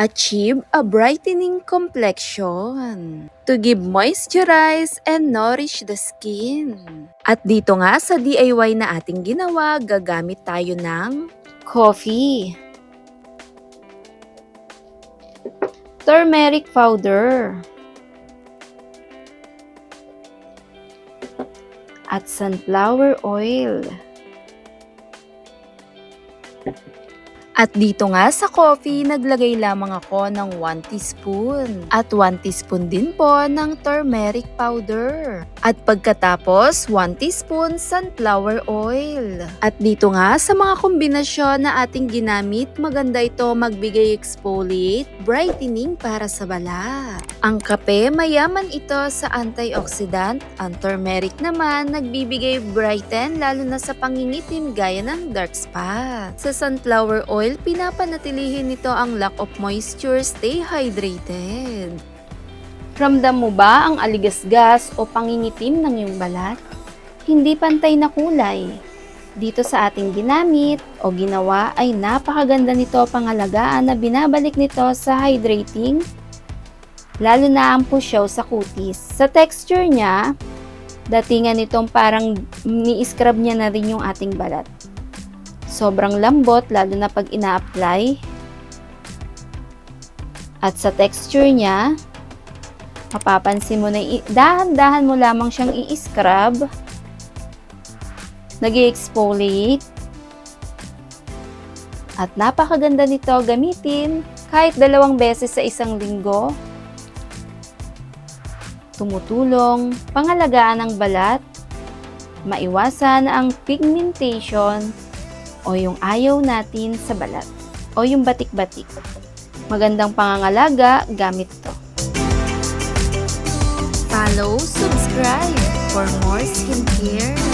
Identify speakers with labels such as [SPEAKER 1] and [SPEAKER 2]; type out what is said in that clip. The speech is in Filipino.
[SPEAKER 1] Achieve a brightening complexion to give moisturize and nourish the skin. At dito nga sa DIY na ating ginawa, gagamit tayo ng coffee, turmeric powder, at sunflower oil. At dito nga sa coffee, naglagay lamang ako ng 1 teaspoon at 1 teaspoon din po ng turmeric powder. At pagkatapos, 1 teaspoon sunflower oil. At dito nga sa mga kombinasyon na ating ginamit, maganda ito magbigay exfoliate, brightening para sa balat. Ang kape, mayaman ito sa antioxidant. Ang turmeric naman, nagbibigay brighten lalo na sa pangingitim gaya ng dark spot. Sa sunflower oil, pinapanatilihin nito ang lack of moisture, stay hydrated. Ramdam mo ba ang aligasgas o pangingitim ng iyong balat? Hindi pantay na kulay. Dito sa ating ginamit o ginawa ay napakaganda nito, pangalagaan na binabalik nito sa hydrating, lalo na ang pusyaw sa kutis. Sa texture niya, datingan nitong parang ni-scrub niya na rin yung ating balat. Sobrang lambot lalo na pag ina-apply. At sa texture niya, mapapansin mo na dahan-dahan mo lamang siyang i-scrub. Nag-i-exfoliate. At napakaganda nito gamitin kahit 2 beses sa isang linggo. Tumutulong, pangalagaan ang balat, maiwasan ang pigmentation o yung ayaw natin sa balat o yung batik-batik. Magandang pangangalaga gamit to. Follow, subscribe for more skincare.